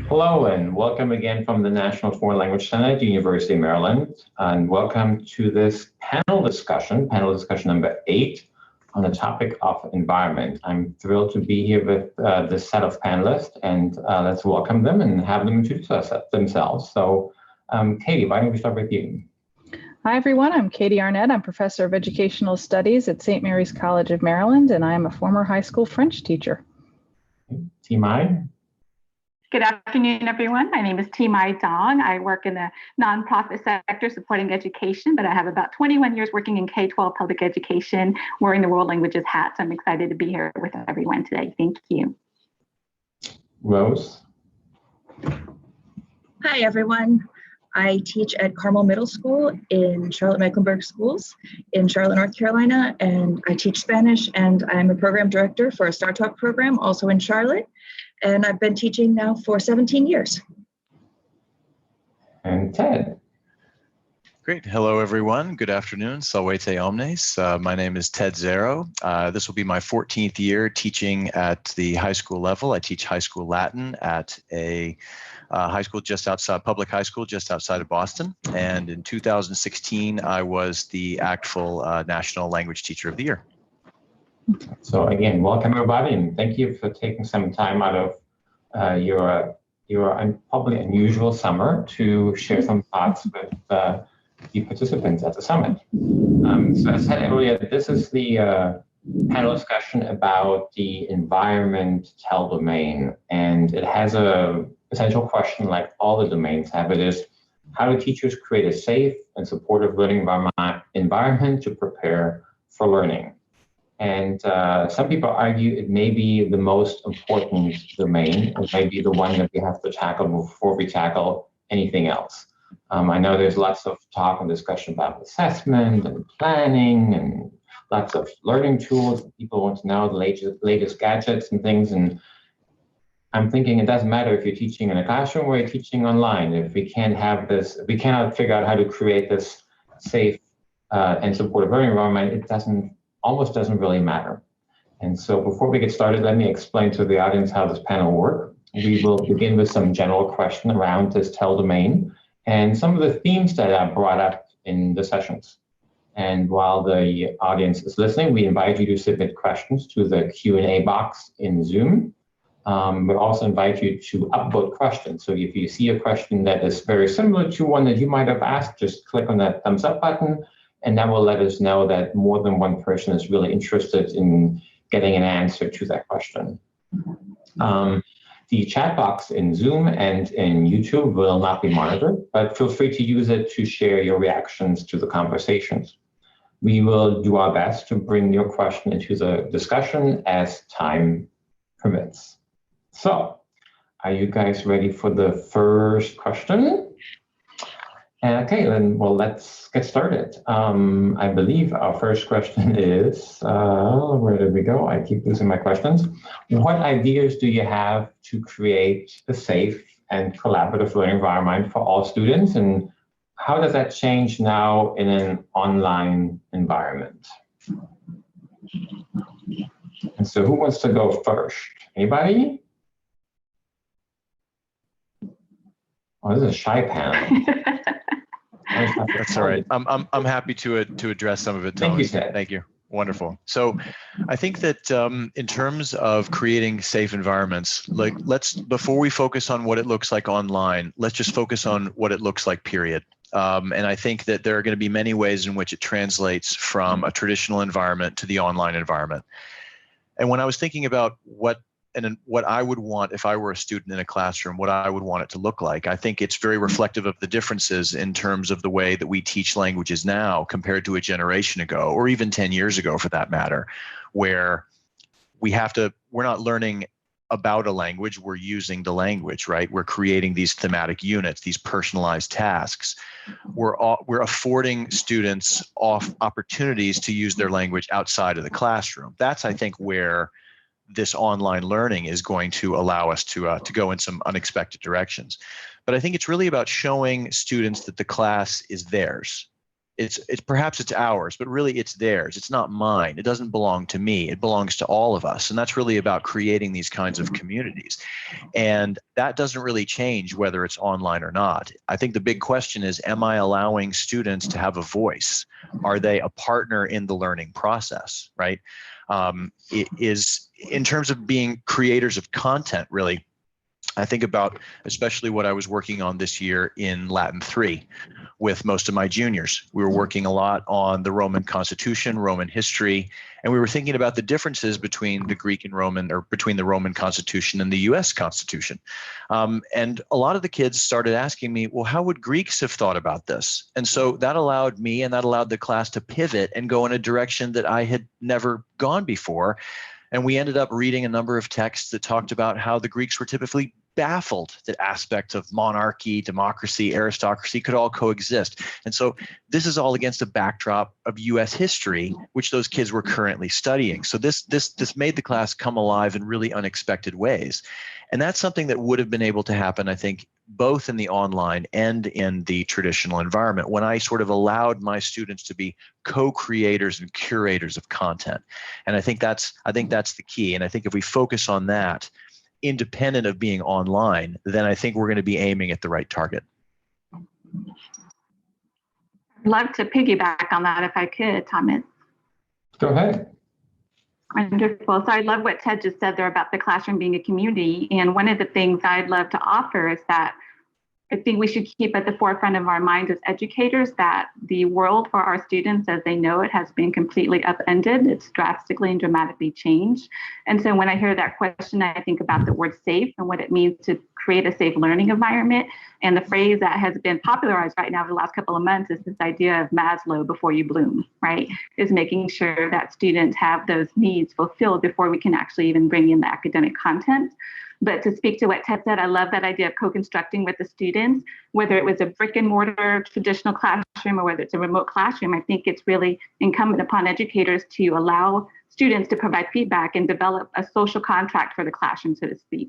Hello and welcome again from the National Foreign Language Center at the University of Maryland, and welcome to this panel discussion number 8 on the topic of environment. I'm thrilled to be here with this set of panelists, and let's welcome them and have them introduce themselves. So Katy, why don't we start with you? Hi everyone, I'm Katy Arnett. I'm Professor of Educational Studies at St. Mary's College of Maryland, and I am a former high school French teacher. Thymai? Good afternoon, everyone. My name is Thymai Dong. I work in the nonprofit sector supporting education, but I have about 21 years working in K-12 public education, wearing the world languages hat. So I'm excited to be here with everyone today. Thank you. Rhodes? Hi, everyone. I teach at Carmel Middle School in Charlotte-Mecklenburg Schools in Charlotte, North Carolina, and I teach Spanish, and I'm a program director for a Star Talk program also in Charlotte. And I've been teaching now for 17 years. And Ted. Great. Hello, everyone. Good afternoon. Salvete omnes. My name is Ted Zarrow. This will be my 14th year teaching at the high school level. I teach high school Latin at a high school just outside, public high school just outside of Boston. And in 2016, I was the ACTFL National Language Teacher of the Year. So again, welcome everybody, and thank you for taking some time out of your probably unusual summer to share some thoughts with the participants at the summit. So as I said earlier, this is the panel discussion about the environment tell domain, and it has a essential question like all the domains have. It is, how do teachers create a safe and supportive learning environment to prepare for learning? And some people argue it may be the most important domain. It may be the one that we have to tackle before we tackle anything else. I know there's lots of talk and discussion about assessment and planning and lots of learning tools. People want to know the latest gadgets and things. And I'm thinking it doesn't matter if you're teaching in a classroom or you're teaching online. If we can't have this, if we cannot figure out how to create this safe and supportive learning environment, it almost doesn't really matter. And so before we get started, let me explain to the audience how this panel works. We will begin with some general question around this tell domain and some of the themes that are brought up in the sessions. And while the audience is listening, we invite you to submit questions to the Q&A box in Zoom. We also invite you to upvote questions. So if you see a question that is very similar to one that you might have asked, just click on that thumbs up button, and that will let us know that more than one person is really interested in getting an answer to that question. The chat box in Zoom and in YouTube will not be monitored, but feel free to use it to share your reactions to the conversations. We will do our best to bring your question into the discussion as time permits. So, are you guys ready for the first question? Okay, then, well, let's get started. I believe our first question is, where did we go? I keep losing my questions. What ideas do you have to create a safe and collaborative learning environment for all students? And how does that change now in an online environment? And so who wants to go first? Anybody? Oh, this is a shy panel. That's all right. I'm happy to address some of it, Tom. Thank you, Ted. Thank you. Wonderful. So I think that in terms of creating safe environments, like before we focus on what it looks like online, let's just focus on what it looks like, period. And I think that there are going to be many ways in which it translates from a traditional environment to the online environment. And when I was thinking about what I would want if I were a student in a classroom, what I would want it to look like, I think it's very reflective of the differences in terms of the way that we teach languages now compared to a generation ago, or even 10 years ago for that matter, where we're not learning about a language, we're using the language, right? We're creating these thematic units, these personalized tasks. We're affording students opportunities to use their language outside of the classroom. That's, I think, where this online learning is going to allow us to go in some unexpected directions. But I think it's really about showing students that the class is theirs. It's perhaps it's ours, but really it's theirs. It's not mine. It doesn't belong to me. It belongs to all of us. And that's really about creating these kinds of communities. And that doesn't really change whether it's online or not. I think the big question is, am I allowing students to have a voice? Are they a partner in the learning process, right? It is, in terms of being creators of content, really, I think about especially what I was working on this year in Latin 3 with most of my juniors. We were working a lot on the Roman Constitution, Roman history, and we were thinking about the differences between the Greek and Roman, or between the Roman Constitution and the US Constitution. And a lot of the kids started asking me, well, how would Greeks have thought about this? And so that allowed me and that allowed the class to pivot and go in a direction that I had never gone before. And we ended up reading a number of texts that talked about how the Greeks were typically baffled that aspects of monarchy, democracy, aristocracy could all coexist. And so this is all against a backdrop of US history, which those kids were currently studying. So this made the class come alive in really unexpected ways. And that's something that would have been able to happen, I think, both in the online and in the traditional environment, when I sort of allowed my students to be co-creators and curators of content. And I think that's the key. And I think if we focus on that, independent of being online, then I think we're going to be aiming at the right target. I'd love to piggyback on that if I could, Thomas. Go ahead. Wonderful. So I love what Ted just said there about the classroom being a community. And one of the things I'd love to offer is that I think we should keep at the forefront of our mind as educators that the world for our students as they know it has been completely upended. It's drastically and dramatically changed. And so when I hear that question, I think about the word safe and what it means to create a safe learning environment. And the phrase that has been popularized right now for the last couple of months is this idea of Maslow before you bloom, right? Is making sure that students have those needs fulfilled before we can actually even bring in the academic content. But to speak to what Ted said, I love that idea of co-constructing with the students, whether it was a brick and mortar traditional classroom or whether it's a remote classroom. I think it's really incumbent upon educators to allow students to provide feedback and develop a social contract for the classroom, so to speak.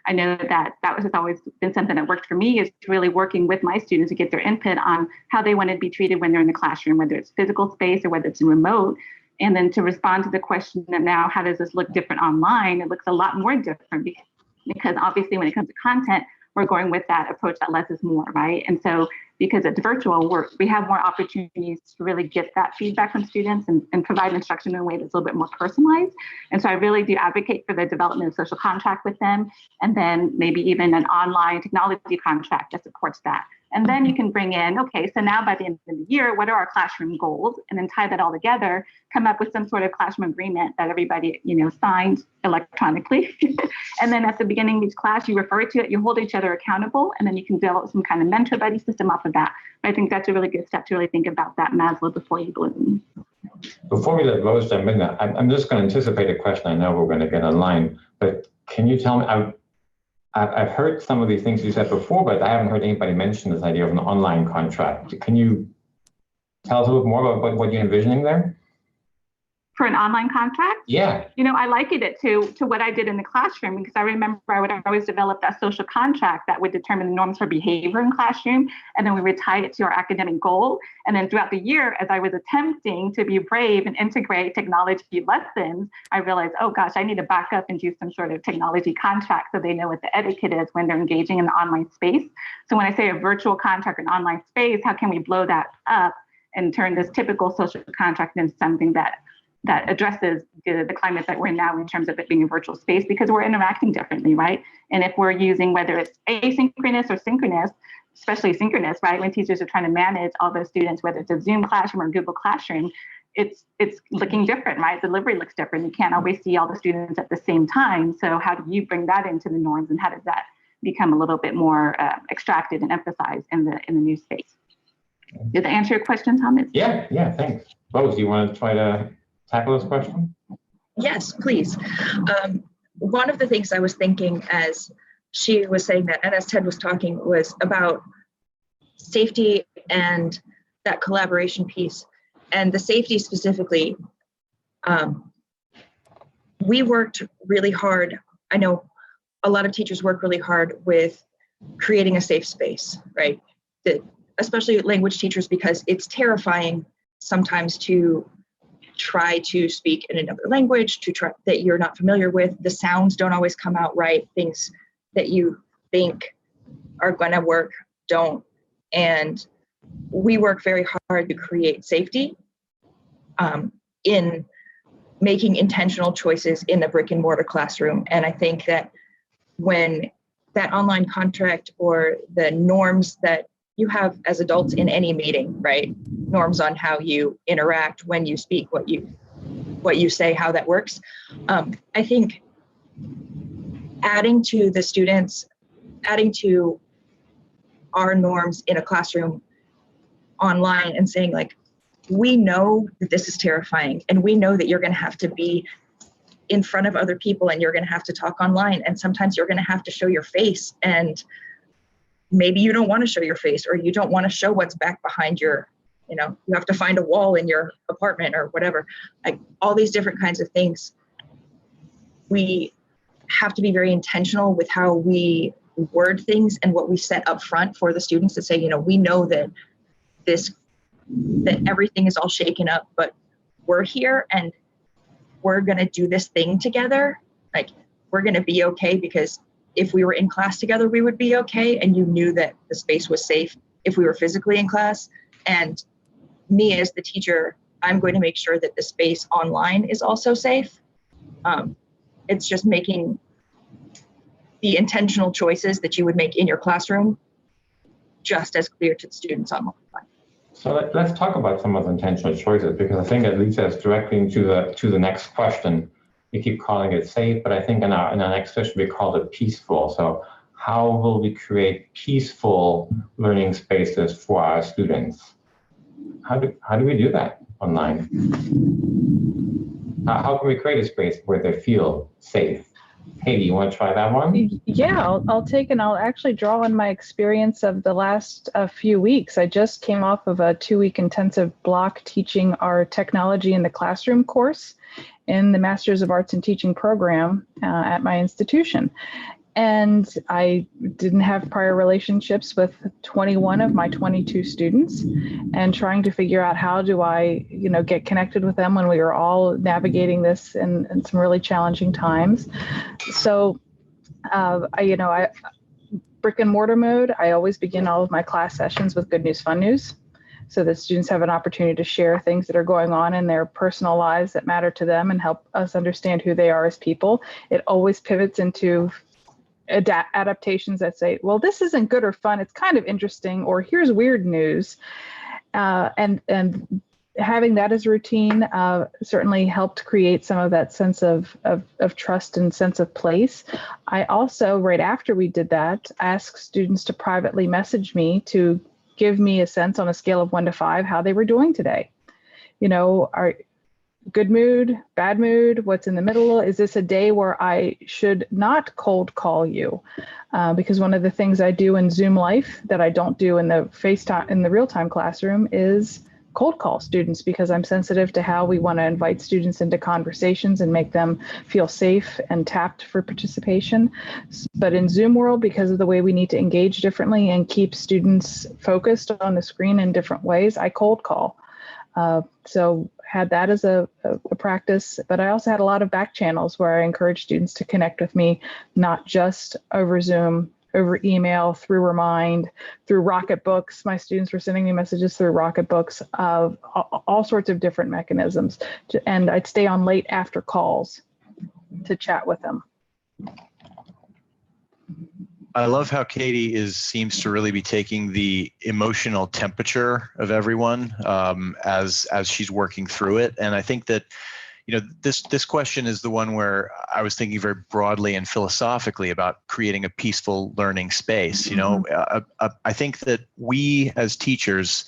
I know that has always been something that worked for me, is really working with my students to get their input on how they want to be treated when they're in the classroom, whether it's physical space or whether it's remote. And then to respond to the question that now, how does this look different online? It looks a lot more different because obviously when it comes to content, we're going with that approach that less is more, right? And so because it's virtual, we have more opportunities to really get that feedback from students and provide instruction in a way that's a little bit more personalized. And so I really do advocate for the development of social contract with them, and then maybe even an online technology contract that supports that. And then you can bring in, okay, so now by the end of the year, what are our classroom goals? And then tie that all together, come up with some sort of classroom agreement that everybody, signed electronically. And then at the beginning of each class, you refer to it, you hold each other accountable, and then you can develop some kind of mentor buddy system off of that. But I think that's a really good step to really think about that Maslow before you bloom. Before we let Rose jump in, I'm just going to anticipate a question I know we're going to get online, but can you tell me, I've heard some of these things you said before, but I haven't heard anybody mention this idea of an online contract. Can you tell us a little more about what you're envisioning there? For an online contract? Yeah. I likened it to what I did in the classroom, because I remember I would always develop that social contract that would determine the norms for behavior in classroom. And then we would tie it to our academic goal. And then throughout the year, as I was attempting to be brave and integrate technology lessons, I realized, oh gosh, I need to back up and do some sort of technology contract so they know what the etiquette is when they're engaging in the online space. So when I say a virtual contract in online space, how can we blow that up and turn this typical social contract into something that addresses the climate that we're in now in terms of it being a virtual space, because we're interacting differently, right? And if we're using, whether it's asynchronous or synchronous, especially synchronous, right? When teachers are trying to manage all those students, whether it's a Zoom classroom or Google Classroom, it's looking different, right? Delivery looks different. You can't always see all the students at the same time. So how do you bring that into the norms, and how does that become a little bit more extracted and emphasized in the new space? Did that answer your question, Thomas? Yeah, thanks. Rose, do you want to try to tackle this question? Yes, please. One of the things I was thinking as she was saying that, and as Ted was talking, was about safety and that collaboration piece. And the safety specifically, we worked really hard. I know a lot of teachers work really hard with creating a safe space, right? especially language teachers, because it's terrifying sometimes to try to speak in another language, to try that you're not familiar with. The sounds don't always come out right. Things that you think are going to work don't. And we work very hard to create safety in making intentional choices in the brick and mortar classroom. And I think that when that online contract or the norms that you have as adults in any meeting, right? Norms on how you interact, when you speak, what you say, how that works. I think adding to the students, adding to our norms in a classroom online and saying like, we know that this is terrifying and we know that you're going to have to be in front of other people and you're going to have to talk online. And sometimes you're going to have to show your face, and maybe you don't want to show your face, or you don't want to show what's back behind your, you have to find a wall in your apartment or whatever, like all these different kinds of things. We have to be very intentional with how we word things and what we set up front for the students to say, we know that that everything is all shaken up, but we're here and we're going to do this thing together. Like, we're going to be okay, because if we were in class together, we would be okay. And you knew that the space was safe if we were physically in class. And me as the teacher, I'm going to make sure that the space online is also safe. It's just making the intentional choices that you would make in your classroom just as clear to the students online. So let's talk about some of the intentional choices, because I think it leads us directly into the next question. We keep calling it safe, but I think in our next session we call it peaceful. So how will we create peaceful learning spaces for our students? How do we do that online? How can we create a space where they feel safe? Katy, you want to try that one? Yeah, I'll take, and I'll actually draw on my experience of the last few weeks. I just came off of a 2-week intensive block teaching our technology in the classroom course in the Masters of Arts in Teaching program at my institution. And I didn't have prior relationships with 21 of my 22 students, and trying to figure out how do I, get connected with them when we were all navigating this in some really challenging times. So, brick and mortar mode, I always begin all of my class sessions with good news, fun news, so that students have an opportunity to share things that are going on in their personal lives that matter to them and help us understand who they are as people. It always pivots into adaptations that say, well, this isn't good or fun, it's kind of interesting, or here's weird news. And having that as a routine certainly helped create some of that sense of trust and sense of place. I also, right after we did that, asked students to privately message me to give me a sense on a scale of 1 to 5 how they were doing today. Are good mood, bad mood, what's in the middle? Is this a day where I should not cold call you? Because one of the things I do in Zoom life that I don't do in the FaceTime, in the real-time classroom, is cold call students, because I'm sensitive to how we want to invite students into conversations and make them feel safe and tapped for participation. But in Zoom world, because of the way we need to engage differently and keep students focused on the screen in different ways, I cold call. So had that as a practice, but I also had a lot of back channels where I encourage students to connect with me, not just over Zoom, over email, through Remind, through Rocket Books. My students were sending me messages through Rocket Books of all sorts of different mechanisms. And I'd stay on late after calls to chat with them. I love how Katy seems to really be taking the emotional temperature of everyone as she's working through it. And I think that, this question is the one where I was thinking very broadly and philosophically about creating a peaceful learning space. I think that we as teachers,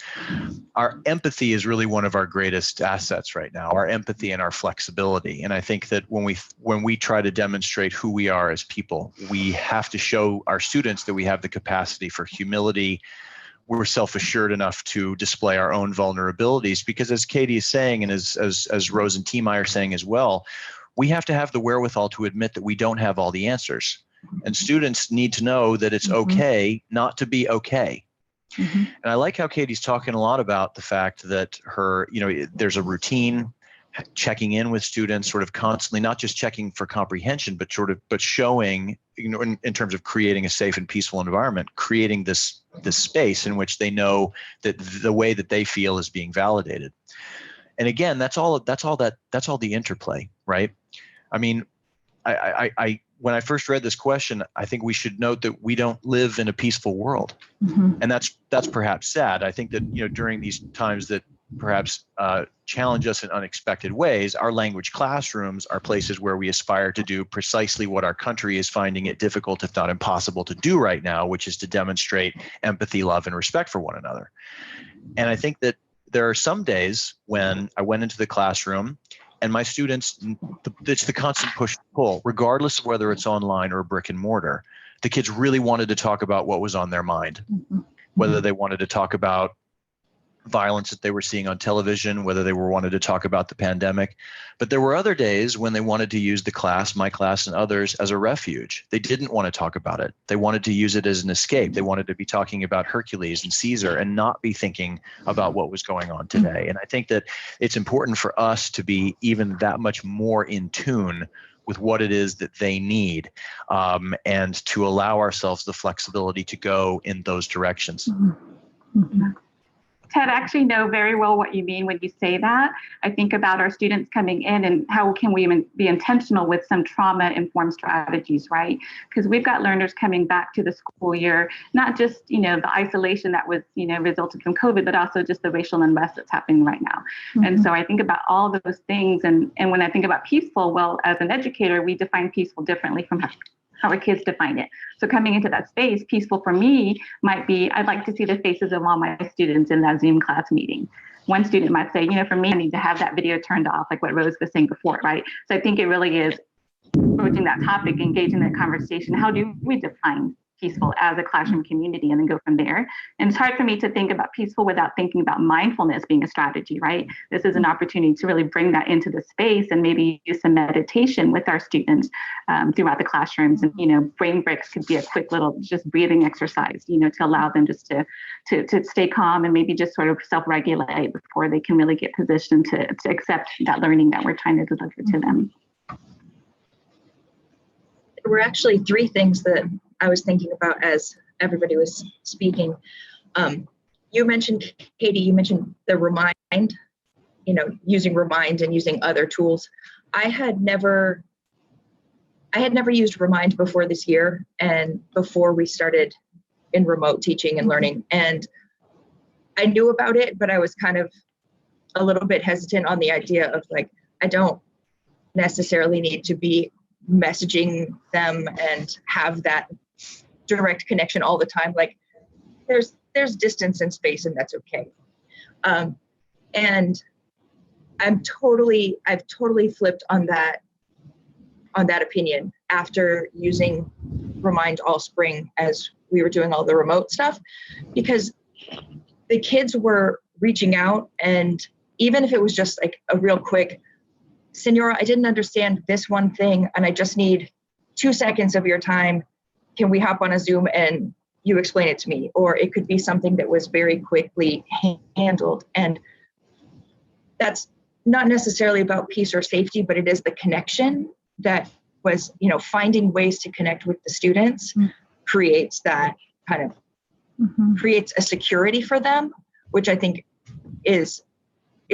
our empathy is really one of our greatest assets right now, our empathy and our flexibility. And I think that when we try to demonstrate who we are as people, we have to show our students that we have the capacity for humility. We're self-assured enough to display our own vulnerabilities, because as Katy is saying, and as Rhodes and Thymai are saying as well, we have to have the wherewithal to admit that we don't have all the answers. And students need to know that it's okay not to be okay. Mhm. And I like how Katy's talking a lot about the fact that there's a routine, checking in with students sort of constantly, not just checking for comprehension, but showing, in terms of creating a safe and peaceful environment, creating this space in which they know that the way that they feel is being validated. And again, that's all the interplay, right? I mean, I when I first read this question, I think we should note that we don't live in a peaceful world. Mhm. And that's perhaps sad. I think that, during these times that perhaps challenge us in unexpected ways, our language classrooms are places where we aspire to do precisely what our country is finding it difficult, if not impossible, to do right now, which is to demonstrate empathy, love, and respect for one another. And I think that there are some days when I went into the classroom and my students, it's the constant push and pull, regardless of whether it's online or brick and mortar. The kids really wanted to talk about what was on their mind, whether they wanted to talk about violence that they were seeing on television, whether they wanted to talk about the pandemic. But there were other days when they wanted to use the class, my class and others, as a refuge. They didn't want to talk about it. They wanted to use it as an escape. They wanted to be talking about Hercules and Caesar and not be thinking about what was going on today. And I think that it's important for us to be even that much more in tune with what it is that they need, and to allow ourselves the flexibility to go in those directions. Mhm. Ted, I actually know very well what you mean when you say that. I think about our students coming in and how can we be intentional with some trauma-informed strategies, right? Because we've got learners coming back to the school year, not just, the isolation that was, resulted from COVID, but also just the racial unrest that's happening right now. Mhm. And so I think about all those things. And when I think about peaceful, well, as an educator, we define peaceful differently from how our kids define it. So coming into that space, peaceful for me might be, I'd like to see the faces of all my students in that Zoom class meeting. One student might say, for me, I need to have that video turned off, like what Rhodes was saying before, right? So I think it really is approaching that topic, engaging that conversation. How do we define peaceful as a classroom community, and then go from there? And it's hard for me to think about peaceful without thinking about mindfulness being a strategy, right? This is an opportunity to really bring that into the space and maybe use some meditation with our students throughout the classrooms. And, brain breaks could be a quick little just breathing exercise, to allow them just to stay calm and maybe just sort of self-regulate before they can really get positioned to accept that learning that we're trying to deliver to them. There were actually three things that I was thinking about as everybody was speaking. You mentioned, Katy, you mentioned the remind, using remind and using other tools. I had never used remind before this year and before we started in remote teaching and learning. And I knew about it, but I was kind of a little bit hesitant on the idea of I don't necessarily need to be messaging them and have that direct connection all the time. There's distance and space, and that's okay. And I've totally flipped on that opinion after using Remind all spring as we were doing all the remote stuff, because the kids were reaching out, and even if it was just a real quick, Senora, I didn't understand this one thing, and I just need 2 seconds of your time. Can we hop on a Zoom and you explain it to me? Or it could be something that was very quickly handled. And that's not necessarily about peace or safety, but it is the connection that was, finding ways to connect with the students creates that kind of creates a security for them, which I think is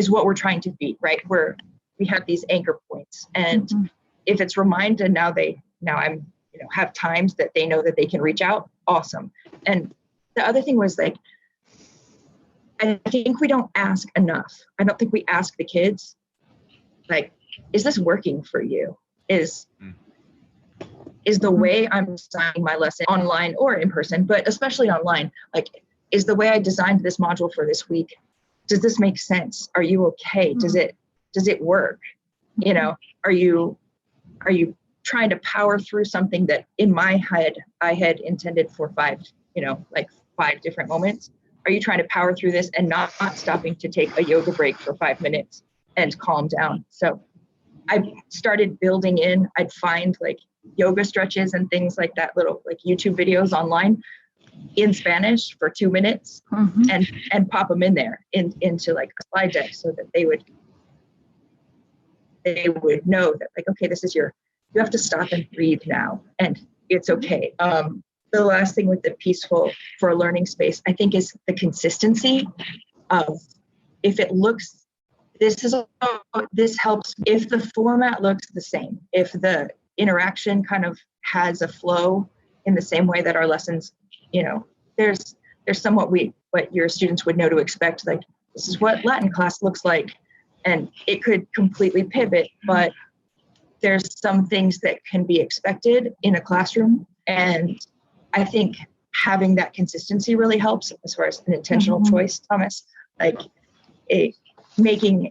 what we're trying to be, right? We have these anchor points, and if it's Remind, and now I'm, have times that they know that they can reach out. Awesome. And the other thing was I think we don't ask enough. I don't think we ask the kids, is this working for you? Is the way I'm designing my lesson online or in person, but especially online, is the way I designed this module for this week, does this make sense? Are you okay? Does it work? Are you trying to power through something that in my head I had intended for 5 different moments? Are you trying to power through this and not stopping to take a yoga break for 5 minutes and calm down? So I started building in, I'd find yoga stretches and things like that, little YouTube videos online in Spanish for 2 minutes and pop them in there into like a slide deck so that they would know that like, okay, this is you have to stop and breathe now, and it's okay. The last thing with the peaceful for a learning space, I think, is the consistency of if it looks, this helps if the format looks the same, if the interaction kind of has a flow in the same way that our lessons, there's somewhat what your students would know to expect, like this is what Latin class looks like, and it could completely pivot, but there's some things that can be expected in a classroom. And I think having that consistency really helps as far as an intentional choice, Thomas, like making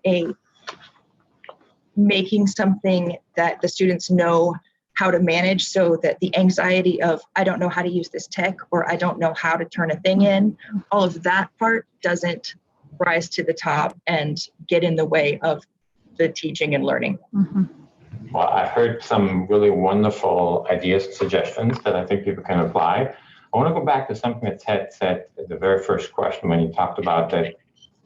something that the students know how to manage, so that the anxiety of, I don't know how to use this tech, or I don't know how to turn a thing in, all of that part doesn't rise to the top and get in the way of the teaching and learning. Well, I've heard some really wonderful ideas and suggestions that I think people can apply. I want to go back to something that Ted said at the very first question when he talked about that it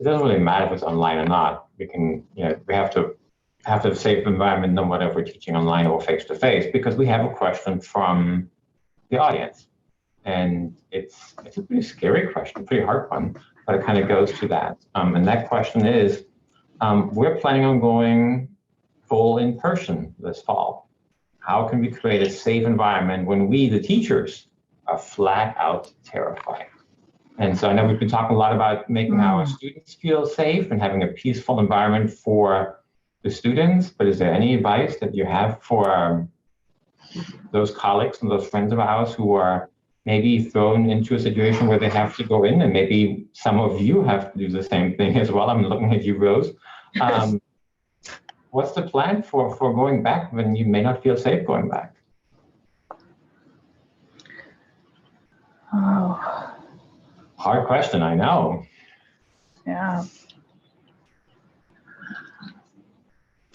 doesn't really matter if it's online or not. We can, we have to have a safe environment no matter if we're teaching online or face-to-face, because we have a question from the audience. And it's a pretty scary question, pretty hard one, but it kind of goes to that. And that question is, we're planning on going full in person this fall. How can we create a safe environment when we, the teachers, are flat out terrified? And so I know we've been talking a lot about making our students feel safe and having a peaceful environment for the students, but is there any advice that you have for those colleagues and those friends of ours who are maybe thrown into a situation where they have to go in, and maybe some of you have to do the same thing as well? I'm looking at you, Rose. What's the plan for going back when you may not feel safe going back? Oh. Hard question, I know. Yeah.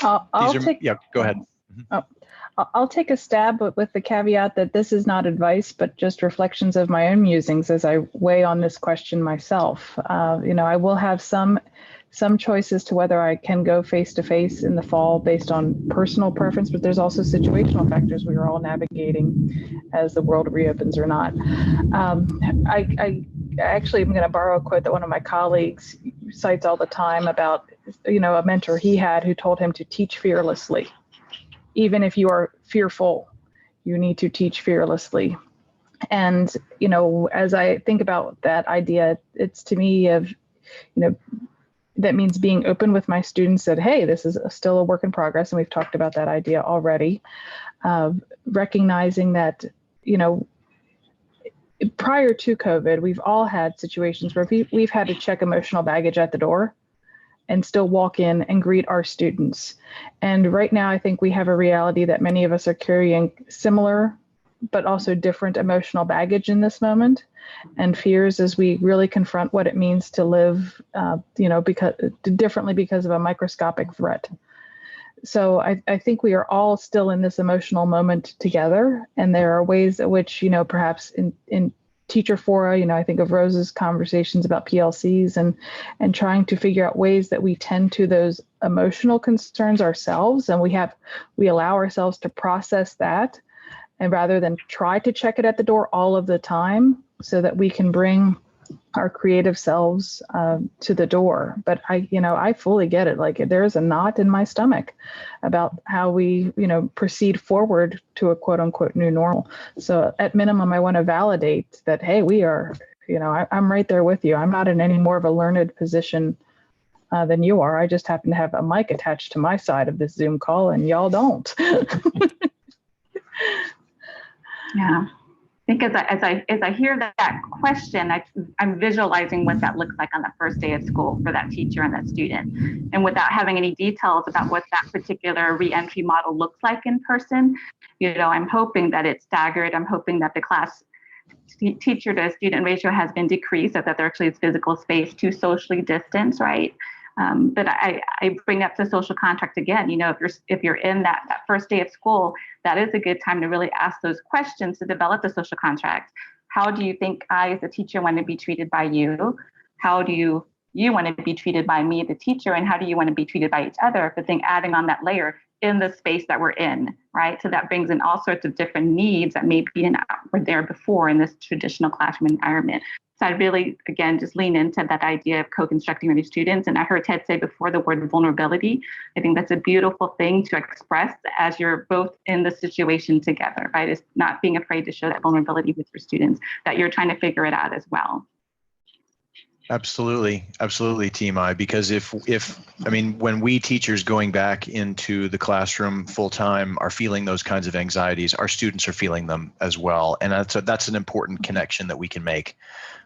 Go ahead. I'll take a stab with the caveat that this is not advice, but just reflections of my own musings as I weigh on this question myself. I will have some choices to whether I can go face-to-face in the fall based on personal preference, but there's also situational factors we are all navigating as the world reopens or not. I actually am going to borrow a quote that one of my colleagues cites all the time about, a mentor he had who told him to teach fearlessly. Even if you are fearful, you need to teach fearlessly. And, as I think about that idea, it's to me of, that means being open with my students that, hey, this is still a work in progress. And we've talked about that idea already. Recognizing that, prior to COVID, we've all had situations where we've had to check emotional baggage at the door and still walk in and greet our students. And right now, I think we have a reality that many of us are carrying similar, but also different emotional baggage in this moment, and fears as we really confront what it means to live, differently because of a microscopic threat. So I think we are all still in this emotional moment together, and there are ways in which, perhaps in teacher fora, I think of Rose's conversations about PLCs and trying to figure out ways that we tend to those emotional concerns ourselves, and we allow ourselves to process that, and rather than try to check it at the door all of the time, so that we can bring our creative selves to the door. But I fully get it. Like, there's a knot in my stomach about how we, proceed forward to a quote unquote new normal. So at minimum, I want to validate that, hey, we are, I'm right there with you. I'm not in any more of a learned position than you are. I just happen to have a mic attached to my side of this Zoom call, and y'all don't. Yeah. I think as I hear that question, I'm visualizing what that looks like on the first day of school for that teacher and that student. And without having any details about what that particular reentry model looks like in person, I'm hoping that it's staggered. I'm hoping that the class teacher to student ratio has been decreased, so that there actually is physical space to socially distance, right? But I bring up the social contract again. If you're in that first day of school, that is a good time to really ask those questions to develop the social contract. How do you think I, as a teacher, want to be treated by you? How do you want to be treated by me, the teacher? And how do you want to be treated by each other? But then adding on that layer in the space that we're in, right? So that brings in all sorts of different needs that maybe were there before in this traditional classroom environment. So I really, again, just lean into that idea of co-constructing with your students. And I heard Ted say before the word vulnerability. I think that's a beautiful thing to express as you're both in the situation together, right? It's not being afraid to show that vulnerability with your students, that you're trying to figure it out as well. Absolutely, Thymai, because when we teachers going back into the classroom full time are feeling those kinds of anxieties, our students are feeling them as well. And that's an important connection that we can make.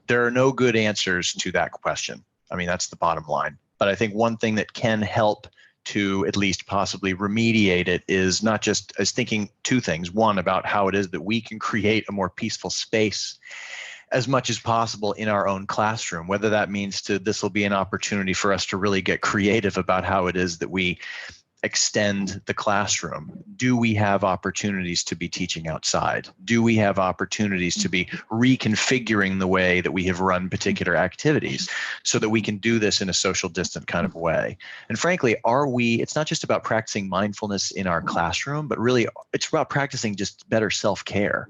There are no good answers to that question. I mean, that's the bottom line. But I think one thing that can help to at least possibly remediate it is not just as thinking two things. One, about how it is that we can create a more peaceful space as much as possible in our own classroom, whether that means this will be an opportunity for us to really get creative about how it is that we extend the classroom. Do we have opportunities to be teaching outside? Do we have opportunities to be reconfiguring the way that we have run particular activities so that we can do this in a social distant kind of way? And frankly, it's not just about practicing mindfulness in our classroom, but really it's about practicing just better self-care.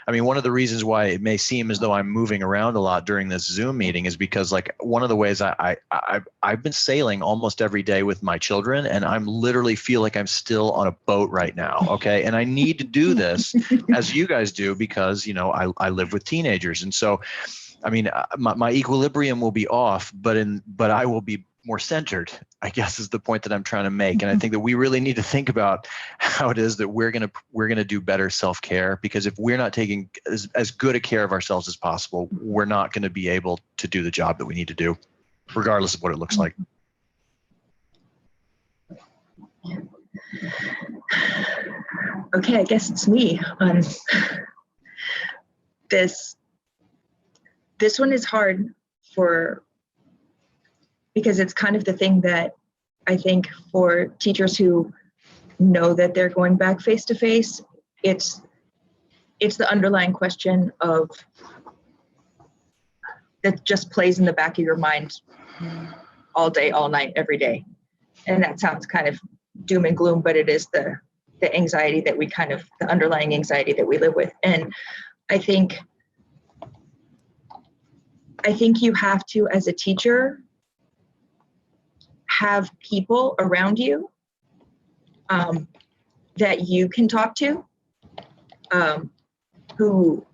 I mean, one of the reasons why it may seem as though I'm moving around a lot during this Zoom meeting is because, like, one of the ways I've been sailing almost every day with my children, and I'm literally feel like I'm still on a boat right now. Okay. And I need to do this as you guys do, because, I live with teenagers. And so, I mean, my equilibrium will be off, but I will be more centered, I guess, is the point that I'm trying to make. And I think that we really need to think about how it is that we're gonna do better self-care, because if we're not taking as good a care of ourselves as possible, we're not going to be able to do the job that we need to do, regardless of what it looks like. Okay, I guess it's me. This one is hard because it's kind of the thing that I think for teachers who know that they're going back face to face, it's the underlying question of that just plays in the back of your mind all day, all night, every day. And that sounds kind of doom and gloom, but it is the anxiety that the underlying anxiety that we live with. And I think you have to, as a teacher, have people around you that you can talk to, who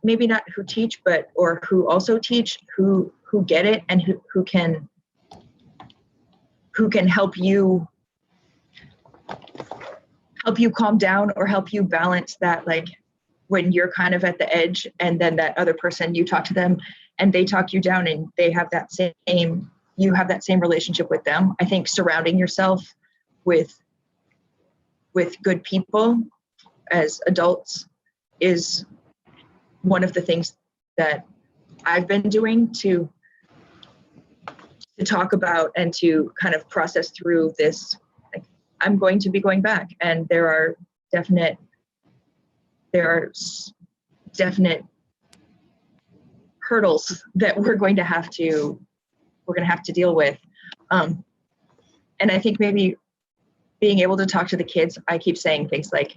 maybe not who teach, or who also teach, who get it, and who can help you calm down, or help you balance that, like when you're kind of at the edge, and then that other person, you talk to them and they talk you down, and you have that same relationship with them. I think surrounding yourself with good people as adults is one of the things that I've been doing to talk about and to kind of process through this. Like, I'm going to be going back, and there are definite hurdles that we're going to have to deal with. And I think maybe being able to talk to the kids, I keep saying things like,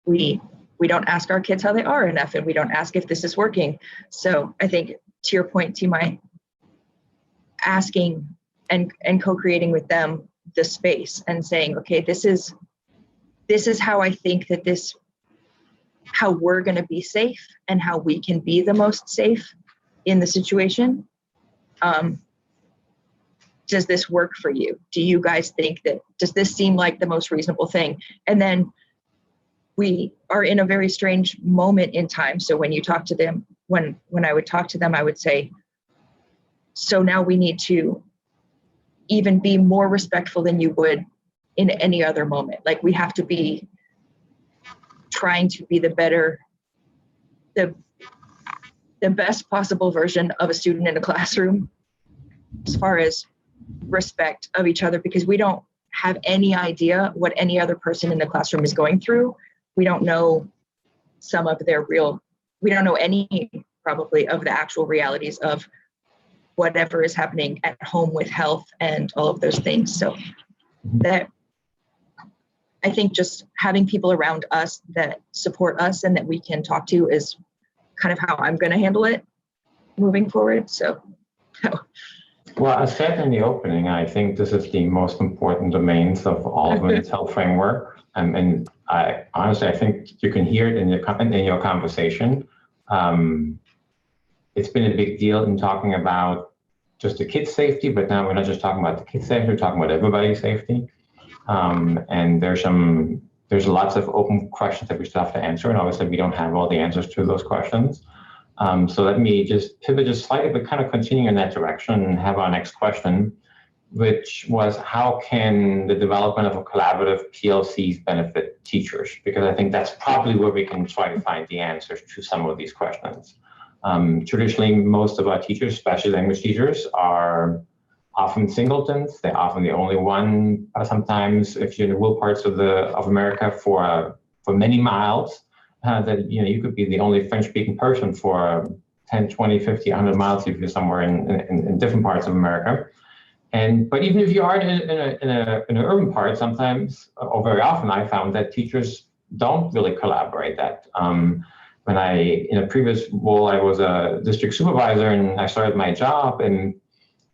we don't ask our kids how they are enough, and we don't ask if this is working. So I think, to your point, Thymai, asking and co-creating with them the space and saying, okay, this is how I think that how we're going to be safe, and how we can be the most safe in the situation. Does this work for you? Do you guys think does this seem like the most reasonable thing? And then we are in a very strange moment in time. So when you talk to them, when I would talk to them, I would say, so now we need to even be more respectful than you would in any other moment. Like, we have to be trying to be the best possible version of a student in a classroom, as far as respect of each other, because we don't have any idea what any other person in the classroom is going through. We don't know some of their real we don't know any probably of the actual realities of whatever is happening at home with health and all of those things. So that, I think just having people around us that support us and that we can talk to is kind of how I'm going to handle it moving forward. So. Well, as said in the opening, I think this is the most important domains of all of women's health framework. And I honestly, I think you can hear it in your conversation. It's been a big deal in talking about just the kids' safety, but now we're not just talking about the kids' safety, we're talking about everybody's safety. And there's lots of open questions that we still have to answer, and obviously we don't have all the answers to those questions. So let me just pivot just slightly, but kind of continue in that direction and have our next question, which was, how can the development of a collaborative PLCs benefit teachers? Because I think that's probably where we can try to find the answers to some of these questions. Traditionally, most of our teachers, especially language teachers, are often singletons. They're often the only one, sometimes if you're in the rural parts of America for many miles, that you could be the only French-speaking person for 10, 20, 50, 100 miles if you're somewhere in different parts of America. But even if you are in an urban part, sometimes, or very often, I found that teachers don't really collaborate that. When in a previous role, I was a district supervisor and I started my job, and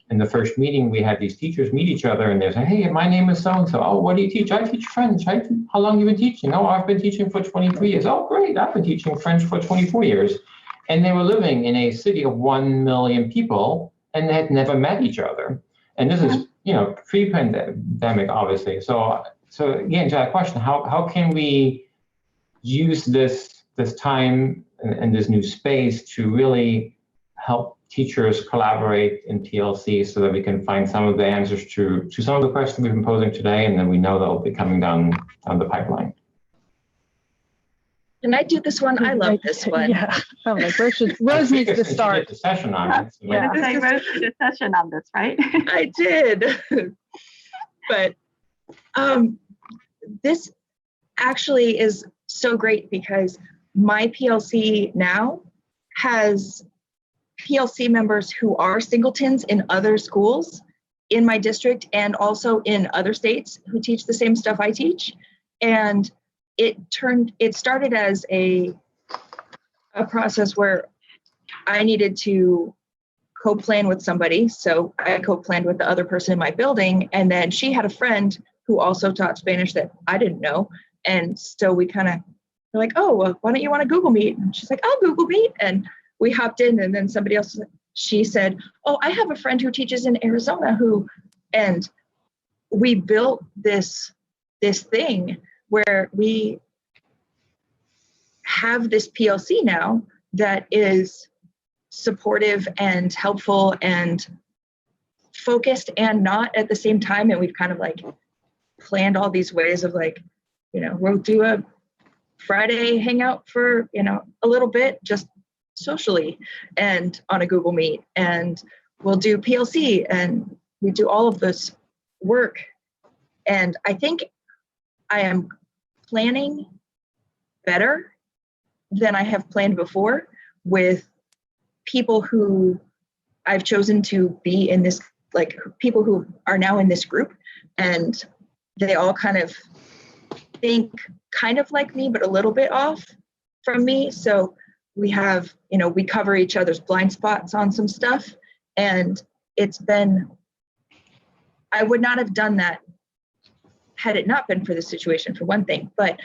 in the first meeting, we had these teachers meet each other and they say, hey, my name is so-and-so. Oh, what do you teach? I teach French. How long have you been teaching? Oh, I've been teaching for 23 years. Oh, great. I've been teaching French for 24 years. And they were living in a city of 1 million people and they had never met each other. And this is, pre-pandemic, obviously. So again, to that question, how can we use this time and this new space to really help teachers collaborate in PLC so that we can find some of the answers to some of the questions we've been posing today, and then we know they'll be coming down the pipeline. Can I do this one? I love this one. Yeah, I'm like, Rose needs to start the session on it. So yeah. Rose did a session on this, right? I did. But this actually is so great because my PLC now has PLC members who are singletons in other schools in my district and also in other states who teach the same stuff I teach. And it started as a process where I needed to co-plan with somebody. So I co-planned with the other person in my building. And then she had a friend who also taught Spanish that I didn't know. And so we kind of were like, oh, well, why don't you want to Google Meet? And she's like, I'll Google Meet. And we hopped in, and then somebody else, she said, oh, I have a friend who teaches in Arizona and we built this thing where we have this PLC now that is supportive and helpful and focused and not at the same time. And we've kind of like planned all these ways of like, we'll do a Friday hangout for, a little bit, just socially and on a Google Meet, and we'll do PLC and we do all of this work. And I think I am planning better than I have planned before with people who I've chosen to be in this, like people who are now in this group, and they all kind of think kind of like me, but a little bit off from me. So we have, we cover each other's blind spots on some stuff. And I would not have done that had it not been for this situation, for one thing. But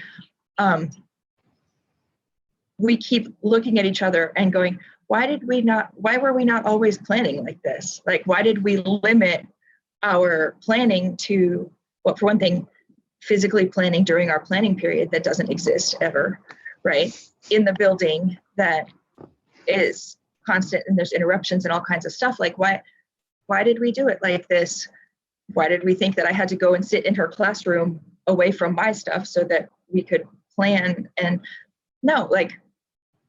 we keep looking at each other and going, why were we not always planning like this? Like, why did we limit our planning to, well, for one thing, physically planning during our planning period that doesn't exist ever, right? In the building that is constant and there's interruptions and all kinds of stuff. Like, why did we do it like this? Why did we think that I had to go and sit in her classroom away from my stuff so that we could plan? And no, like,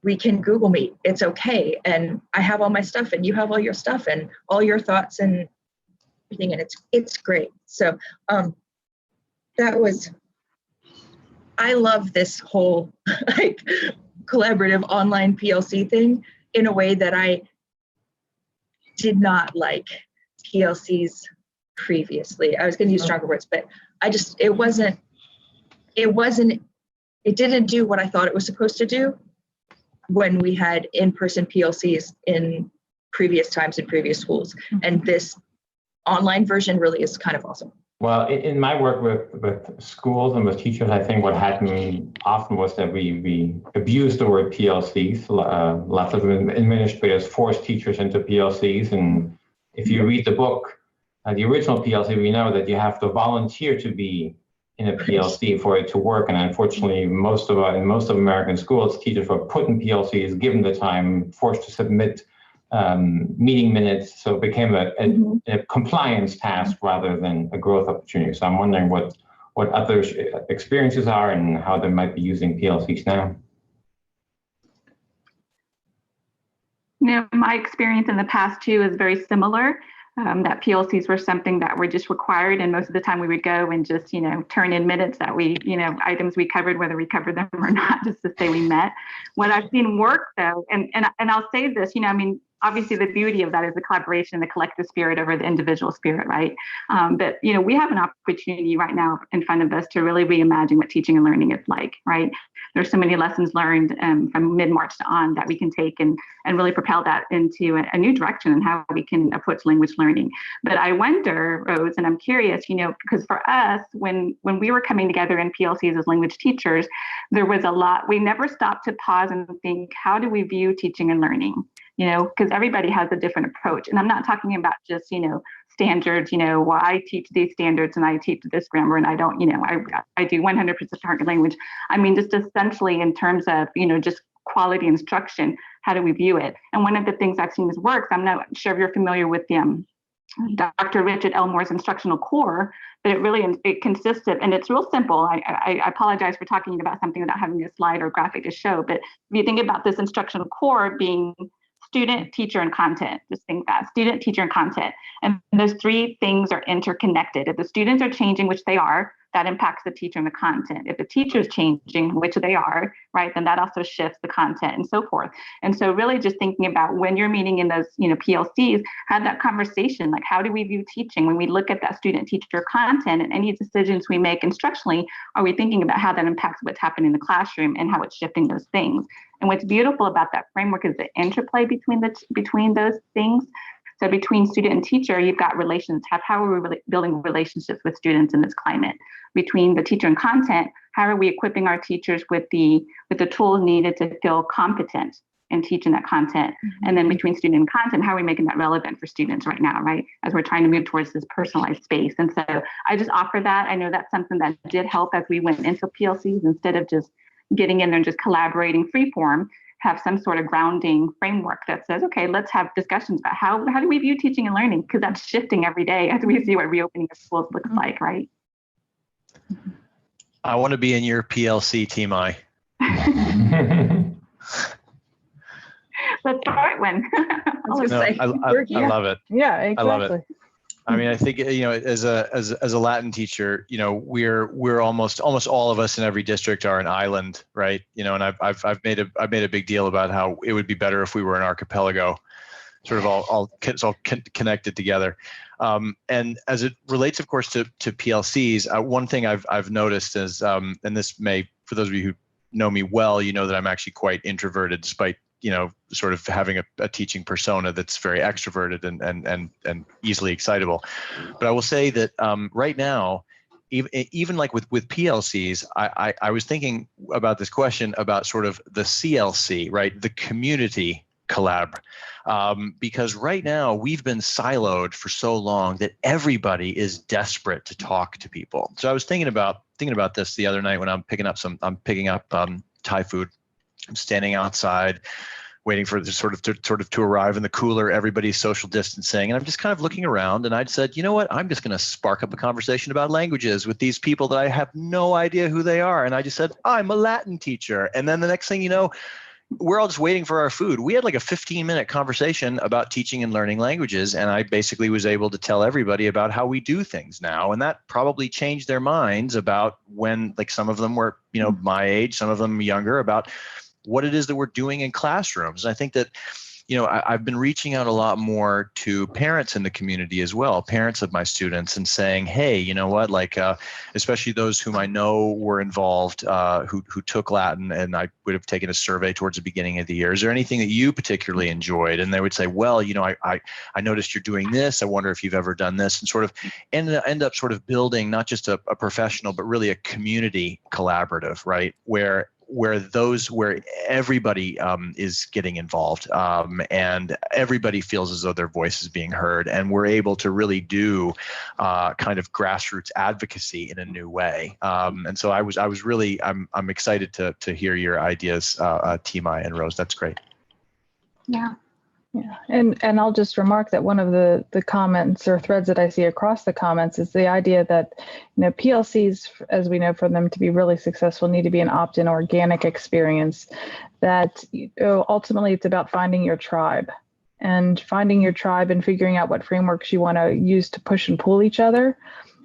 we can Google Meet. It's okay. And I have all my stuff and you have all your stuff and all your thoughts and everything. And it's great. So I love this whole like collaborative online PLC thing in a way that I did not like PLCs previously. I was going to use stronger words, but it didn't do what I thought it was supposed to do when we had in-person PLCs in previous times in previous schools. And this online version really is kind of awesome. Well, in my work with schools and with teachers, I think what happened often was that we abused the word PLCs. Lots of administrators forced teachers into PLCs. And if you read the book, the original PLC, we know that you have to volunteer to be in a PLC for it to work. And unfortunately, in most of American schools, teachers were put in PLCs, given the time, forced to submit meeting minutes. So it became a compliance task rather than a growth opportunity. So I'm wondering what other experiences are and how they might be using PLCs now. My experience in the past too is very similar. That PLCs were something that were just required, and most of the time we would go and just turn in minutes that we items we covered, whether we covered them or not, just to say we met. What I've seen work though, and I'll say this, obviously the beauty of that is the collaboration, the collective spirit over the individual spirit, right? But we have an opportunity right now in front of us to really reimagine what teaching and learning is like, right? There's so many lessons learned from mid-March on that we can take and really propel that into a new direction and how we can approach language learning. But I wonder, Rhodes, and I'm curious, because for us, when we were coming together in PLCs as language teachers, there was a lot, we never stopped to pause and think, how do we view teaching and learning? Because everybody has a different approach. And I'm not talking about just, standards, well, I teach these standards and I teach this grammar and I don't, I do 100% target language. I mean, just essentially in terms of, just quality instruction, how do we view it? And one of the things I've seen is works, I'm not sure if you're familiar with Dr. Richard Elmore's instructional core, but it consists of, and it's real simple. I apologize for talking about something without having a slide or graphic to show, but if you think about this instructional core being student, teacher, and content. Just think that student, teacher, and content. And those three things are interconnected. If the students are changing, which they are, that impacts the teacher and the content. If the teacher is changing, which they are, right, then that also shifts the content and so forth. And so really just thinking about when you're meeting in those, PLCs, have that conversation, like how do we view teaching when we look at that student, teacher, content, and any decisions we make instructionally, are we thinking about how that impacts what's happening in the classroom and how it's shifting those things? And what's beautiful about that framework is the interplay between those things. So between student and teacher, you've got relations. How are we building relationships with students in this climate? Between the teacher and content, how are we equipping our teachers with the tools needed to feel competent in teaching that content? And then between student and content, how are we making that relevant for students right now, right? As we're trying to move towards this personalized space. And so I just offer that. I know that's something that did help as we went into PLCs, instead of just getting in there and just collaborating freeform, have some sort of grounding framework that says, okay, let's have discussions about how do we view teaching and learning? Because that's shifting every day as we see what reopening of schools looks like, right? I want to be in your PLC, Thymai. Let's start one. I love it. Yeah, exactly. I love it. I mean, I think, as a Latin teacher, we're almost all of us in every district are an island, right? And I've made a big deal about how it would be better if we were an archipelago, sort of all connected together. And as it relates, of course, to PLCs, one thing I've noticed is, and this may, for those of you who know me well, that I'm actually quite introverted, despite sort of having a teaching persona that's very extroverted and easily excitable. But I will say that right now, even like with PLCs, I was thinking about this question about sort of the CLC, right? The community collab, because right now we've been siloed for so long that everybody is desperate to talk to people. So I was thinking about this the other night when I'm picking up Thai food. I'm standing outside waiting for the sort of to arrive in the cooler. Everybody's social distancing, and I'm just kind of looking around, and I said, you know what, I'm just going to spark up a conversation about languages with these people that I have no idea who they are. And I just said, I'm a Latin teacher. And then the next thing you know, we're all just waiting for our food. We had like a 15-minute conversation about teaching and learning languages, and I basically was able to tell everybody about how we do things now, and that probably changed their minds about when, like, some of them were my age, some of them younger, about what it is that we're doing in classrooms. And I think that, I've been reaching out a lot more to parents in the community as well, parents of my students, and saying, hey, you know what, like, especially those whom I know were involved, who took Latin, and I would have taken a survey towards the beginning of the year. Is there anything that you particularly enjoyed? And they would say, well, I noticed you're doing this. I wonder if you've ever done this, and sort of end up sort of building not just a professional, but really a community collaborative, right? Where everybody is getting involved, and everybody feels as though their voice is being heard, and we're able to really do kind of grassroots advocacy in a new way. And so I'm excited to hear your ideas, Thymai and Rose. That's great. Yeah. Yeah, and I'll just remark that one of the comments or threads that I see across the comments is the idea that, PLCs, as we know, for them to be really successful, need to be an opt-in organic experience. That ultimately it's about finding your tribe and figuring out what frameworks you want to use to push and pull each other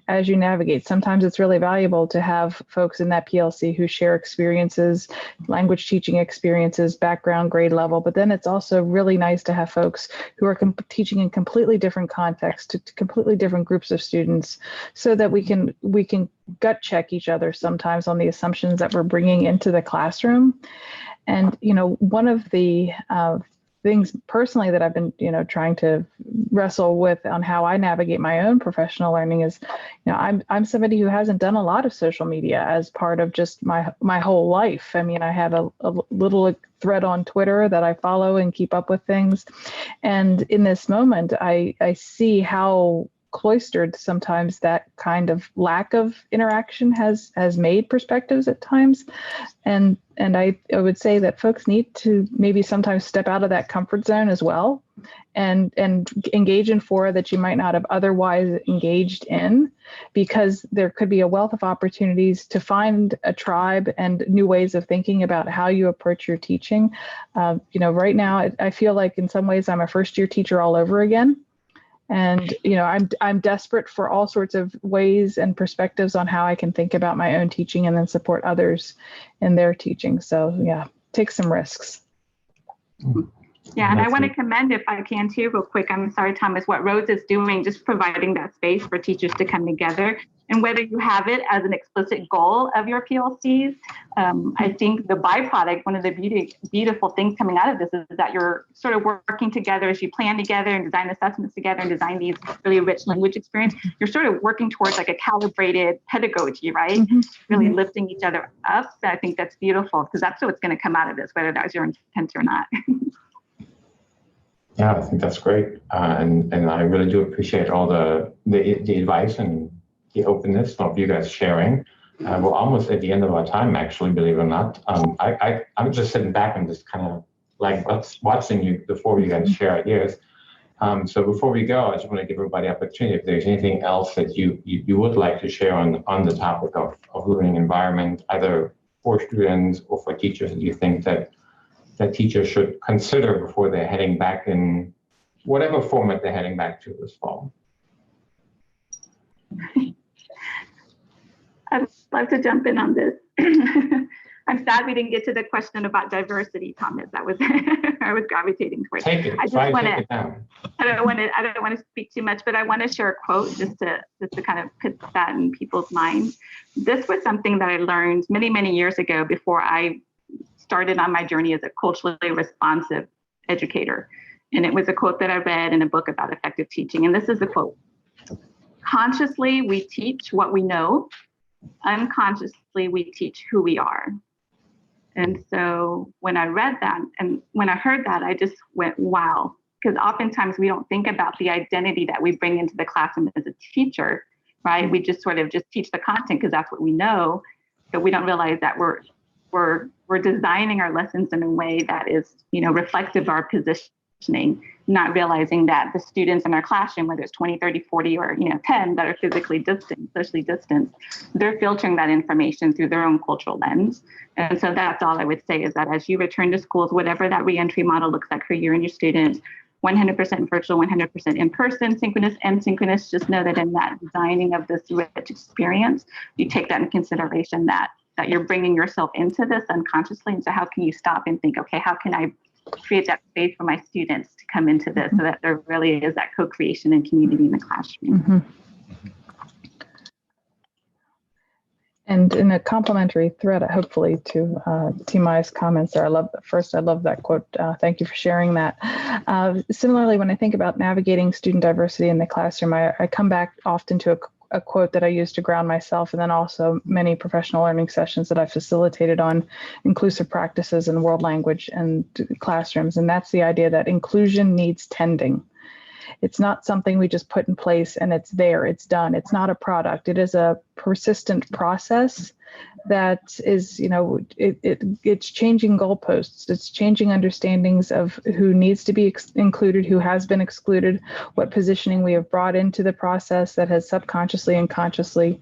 as you navigate. Sometimes it's really valuable to have folks in that PLC who share experiences, language teaching experiences, background, grade level, but then it's also really nice to have folks who are teaching in completely different contexts to completely different groups of students, so that we can gut check each other sometimes on the assumptions that we're bringing into the classroom. And, one of the things personally that I've been, trying to wrestle with on how I navigate my own professional learning is, I'm somebody who hasn't done a lot of social media as part of just my whole life. I mean, I have a little thread on Twitter that I follow and keep up with things. And in this moment, I see how cloistered sometimes that kind of lack of interaction has made perspectives at times. And I would say that folks need to maybe sometimes step out of that comfort zone as well, and engage in fora that you might not have otherwise engaged in, because there could be a wealth of opportunities to find a tribe and new ways of thinking about how you approach your teaching. Right now, I feel like in some ways I'm a first-year teacher all over again. And, I'm desperate for all sorts of ways and perspectives on how I can think about my own teaching and then support others in their teaching. So yeah, take some risks. Yeah, and I want to commend, if I can too, real quick, I'm sorry, Thomas, what Rhodes is doing, just providing that space for teachers to come together. And whether you have it as an explicit goal of your PLCs, I think the byproduct, one of the beautiful things coming out of this is that you're sort of working together as you plan together and design assessments together and design these really rich language experience. You're sort of working towards like a calibrated pedagogy, right? Mm-hmm. Really lifting each other up. So I think that's beautiful, because that's what's going to come out of this, whether that was your intent or not. Yeah, I think that's great. And I really do appreciate all the advice and the openness of you guys sharing. We're almost at the end of our time, actually, believe it or not. I'm just sitting back and just kind of like watching you before you guys share ideas. So before we go, I just want to give everybody an opportunity. If there's anything else that you would like to share on the topic of learning environment, either for students or for teachers, that you think that teachers should consider before they're heading back in whatever format they're heading back to this fall. I'd love to jump in on this. I'm sad we didn't get to the question about diversity, Thomas. That was I was gravitating towards. Take it. I don't want to speak too much, but I want to share a quote just to kind of put that in people's minds. This was something that I learned many, many years ago before I started on my journey as a culturally responsive educator. And it was a quote that I read in a book about effective teaching. And this is the quote: consciously, we teach what we know. Unconsciously, we teach who we are. And so when I read that and when I heard that, I just went, wow. Because oftentimes we don't think about the identity that we bring into the classroom as a teacher, right? We just sort of just teach the content because that's what we know, but we don't realize that we're designing our lessons in a way that is, reflective of our positioning, not realizing that the students in our classroom, whether it's 20, 30, 40, or 10 that are physically distant, socially distant, they're filtering that information through their own cultural lens. And so that's all I would say, is that as you return to schools, whatever that reentry model looks like for you and your students, 100% virtual, 100% in person, synchronous, asynchronous, just know that in that designing of this rich experience, you take that into consideration, that that you're bringing yourself into this unconsciously. And so how can you stop and think, okay, how can I create that space for my students to come into this so that there really is that co-creation and community in the classroom? And in a complementary thread, hopefully, to Thymai's comments there, I love that quote. Thank you for sharing that. Similarly, when I think about navigating student diversity in the classroom, I come back often to a quote that I use to ground myself, and then also many professional learning sessions that I facilitated on inclusive practices in world language and classrooms. And that's the idea that inclusion needs tending. It's not something we just put in place and it's there, it's done. It's not a product. It is a persistent process that is, it's changing goalposts. It's changing understandings of who needs to be included, who has been excluded, what positioning we have brought into the process that has subconsciously and consciously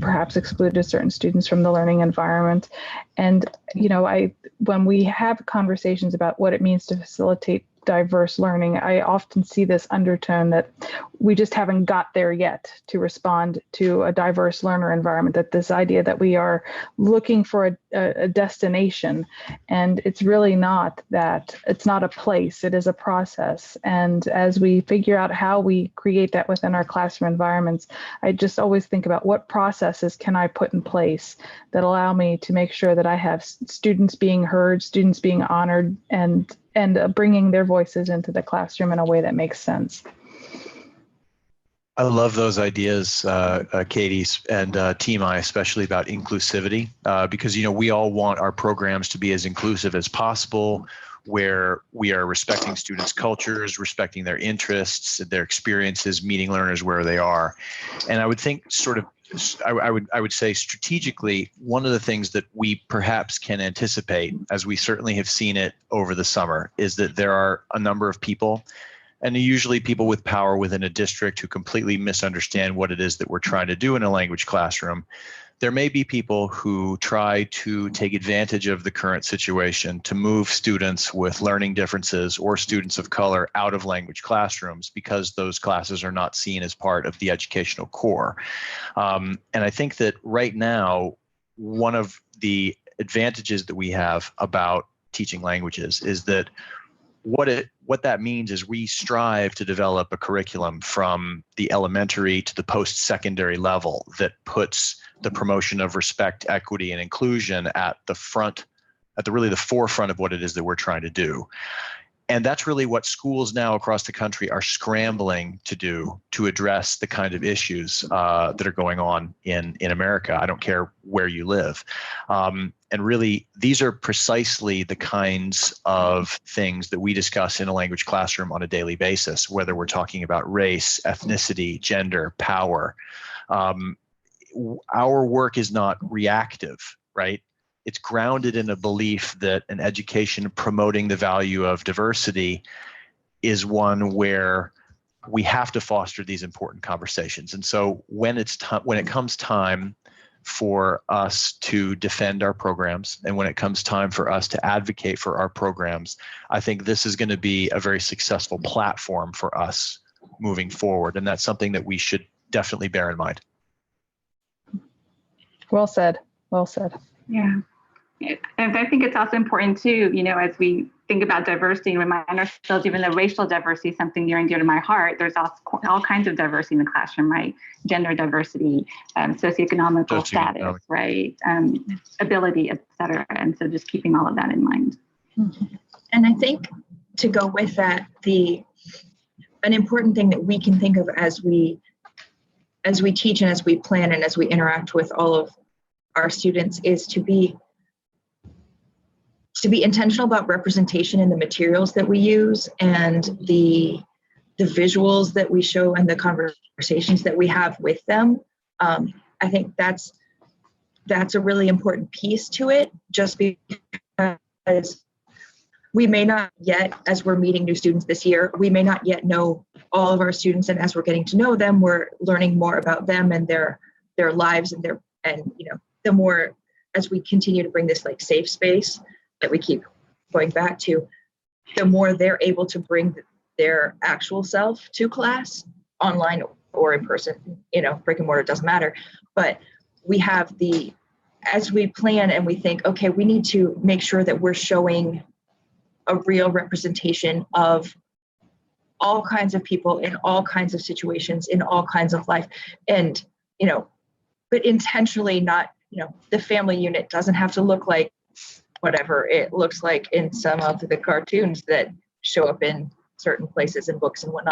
perhaps excluded certain students from the learning environment. And, when we have conversations about what it means to facilitate diverse learning, I often see this undertone that we just haven't got there yet to respond to a diverse learner environment, that this idea that we are looking for a destination, and it's really not that. It's not a place, it is a process. And as we figure out how we create that within our classroom environments, I just always think about what processes can I put in place that allow me to make sure that I have students being heard, students being honored, and bringing their voices into the classroom in a way that makes sense. I love those ideas, Katy and Thymai, especially about inclusivity, because we all want our programs to be as inclusive as possible, where we are respecting students' cultures, respecting their interests, their experiences, meeting learners where they are. And I would think I would say strategically, one of the things that we perhaps can anticipate, as we certainly have seen it over the summer, is that there are a number of people, and usually people with power within a district, who completely misunderstand what it is that we're trying to do in a language classroom. There may be people who try to take advantage of the current situation to move students with learning differences or students of color out of language classrooms because those classes are not seen as part of the educational core. And I think that right now, one of the advantages that we have about teaching languages is that what that means is we strive to develop a curriculum from the elementary to the post-secondary level that puts the promotion of respect, equity, and inclusion at the forefront of what it is that we're trying to do. And that's really what schools now across the country are scrambling to do to address the kind of issues that are going on in America. I don't care where you live. And really, these are precisely the kinds of things that we discuss in a language classroom on a daily basis, whether we're talking about race, ethnicity, gender, power. Our work is not reactive, right? It's grounded in a belief that an education promoting the value of diversity is one where we have to foster these important conversations. And so when it comes time for us to defend our programs, and when it comes time for us to advocate for our programs, I think this is going to be a very successful platform for us moving forward. And that's something that we should definitely bear in mind. Well said. Well said. Yeah. And I think it's also important too, as we think about diversity and remind ourselves, even though racial diversity is something near and dear to my heart, there's also all kinds of diversity in the classroom, right? Gender diversity, socioeconomic status, right? Ability, et cetera. And so just keeping all of that in mind. And I think to go with that, an important thing that we can think of as we teach and as we plan and as we interact with all of our students is to be intentional about representation in the materials that we use and the visuals that we show and the conversations that we have with them. I think that's a really important piece to it, just because we may not yet, as we're meeting new students this year, we may not yet know all of our students, and as we're getting to know them, we're learning more about them and their lives and the more as we continue to bring this safe space that we keep going back to, the more they're able to bring their actual self to class, online or in person, brick and mortar, doesn't matter. But we have the as we plan and we think, okay, we need to make sure that we're showing a real representation of all kinds of people in all kinds of situations, in all kinds of life. And, but intentionally not, the family unit doesn't have to look like whatever it looks like in some of the cartoons that show up in certain places and books and whatnot.